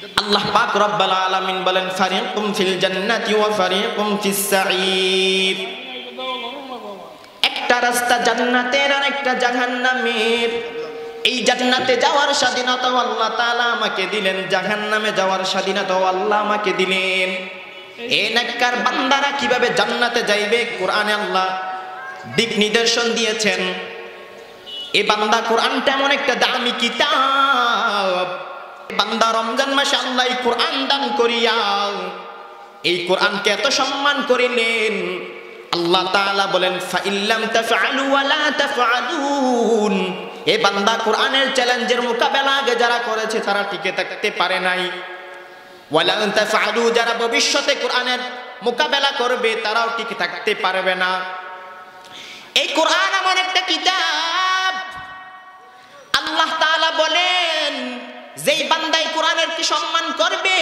আল্লাহ পাক রব্বুল আলামিন বলেন ফারিকুম ফিল জান্নাতি ওয়া ফারিকুম ফিস সাঈর। একটা রাস্তা জান্নাতের আর একটা জাহান্নামের। এই জান্নাতে যাওয়ার স্বাধীনতা আল্লাহ তাআলা আমাকে দিলেন, জাহান্নামে যাওয়ার স্বাধীনতা আল্লাহ আমাকে দিলেন। এই নেককার বান্দারা কিভাবে জান্নাতে যাইবে কোরআনে আল্লাহ দিক নির্দেশন দিয়েছেন। এই বান্দা কোরআনটা এমন একটা দামি কিতাব, বান্দা রমজান মাসে আল্লাহ এই কোরআন দান করিয়া এই কোরআনকে এত সম্মান করিলেন। আল্লাহ তাআলা বলেন ফাইল্লাম তাফআলু ওয়া লা তাফআলুন। এই বান্দা কোরআনের চ্যালেঞ্জের মোকাবেলা আগে যারা করেছে তারা টিকে থাকতে পারে নাই। ওয়া লা তাফআলু, যারা ভবিষ্যতে কোরআনের মোকাবেলা করবে তারাও টিকে থাকতে পারবে না। এই কোরআন এমন একটা কিতাব, আল্লাহ তাআলা বলেন যেই বান্দা এই কোরআনের কি সম্মান করবে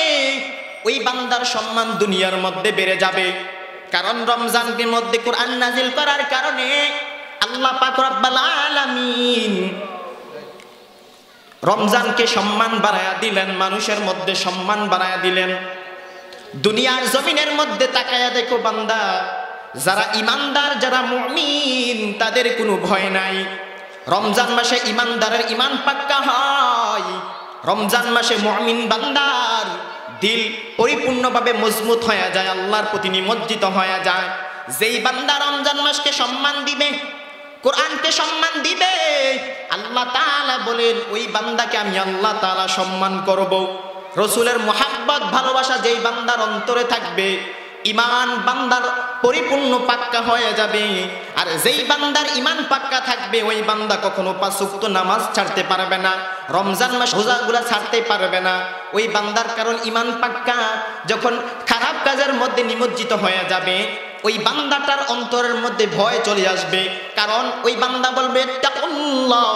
ওই বান্দার সম্মান দুনিয়ার মধ্যে বেড়ে যাবে। কারণ রমজানের মধ্যে কোরআন নাজিল করার কারণে আল্লাহ পাক রব্বুল আলামিন রমজানকে সম্মান বাড়ায়া দিলেন, মানুষের মধ্যে সম্মান বাড়ায়া দিলেন। দুনিয়ার জমিনের মধ্যে তাকায়া দেখো বান্দা, যারা ইমানদার, যারা মুমিন, তাদের কোনো ভয় নাই। রমজান মাসে ইমানদারের ইমান পাক্কা হয়। রমজান মাসে মুমিন বান্দার দিল পরিপূর্ণভাবে মজবুত হয়ে যায়, আল্লাহর প্রতি নিমজ্জিত হয়ে যায়। যেই বান্দা রমজান মাসকে সম্মান দিবে, কোরআনকে সম্মান দিবে, আল্লাহ তাআলা বলেন ওই বান্দাকে আমি আল্লাহ তাআলা সম্মান করব। রাসূলের মুহাব্বত ভালোবাসা যেই বান্দার অন্তরে থাকবে, ইমান বান্দার পরিপূর্ণ পাক্কা হয়ে যাবে। আর যেই বান্দার ইমান পাক্কা থাকবে ওই বান্দা কখনো 5 ওয়াক্ত নামাজ ছাড়তে পারবে না, রমজান মাস রোজাগুলা ছাড়তে পারবে না। ওই বান্দার কারণ ইমান পাক্কা। যখন খারাপ কাজের মধ্যে নিমজ্জিত হয়ে যাবে ওই বান্দাটার অন্তরের মধ্যে ভয় চলে আসবে। কারণ ওই বান্দা বলবে তাকুল্লাহ,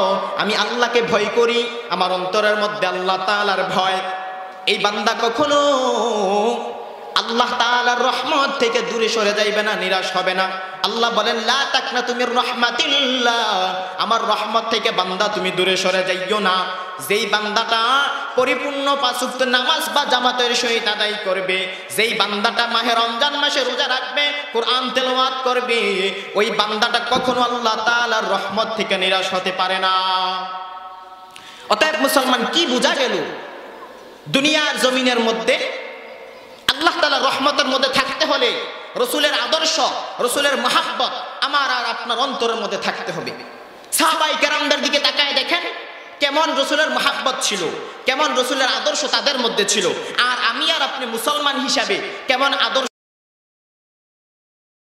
আমি আল্লাহকে ভয় করি, আমার অন্তরের মধ্যে আল্লাহ তাআলার ভয়। এই বান্দা কখনো আল্লাহ তাআলার রহমত থেকে দূরে সরে যাইবে না, নিরাশ হবে না। আল্লাহ বলেন লা তাকনাতু মির রাহমাতিল্লাহ, আমার রহমত থেকে বান্দা তুমি দূরে সরে যাইও না। যেই বান্দাটা পরিপূর্ণ 5 ওয়াক্ত নামাজ বা জামাতের সহিত আদায় করবে, যেই বান্দাটা মাহে রমজান মাসে রোজা রাখবে, কোরআন তেলাওয়াত করবে, ওই বান্দাটা কখনো আল্লাহ তাআলার রহমত থেকে নিরাশ হতে পারে না। অতএব মুসলমান, কি বোঝা গেল? দুনিয়ার জমিনের মধ্যে আল্লাহ তাআলার রহমতের মধ্যে থাকতে হলে রাসূলের আদর্শ, রাসূলের মুহাব্বত আমার আর আপনার অন্তরের মধ্যে থাকতে হবে। সাহাবায়ে কেরামদের দিকে তাকায় দেখেন কেমন রাসূলের মুহাব্বত ছিল, কেমন রাসূলের আদর্শ তাদের মধ্যে ছিল। আর আমি আর আপনি মুসলমান হিসাবে কেমন আদর্শ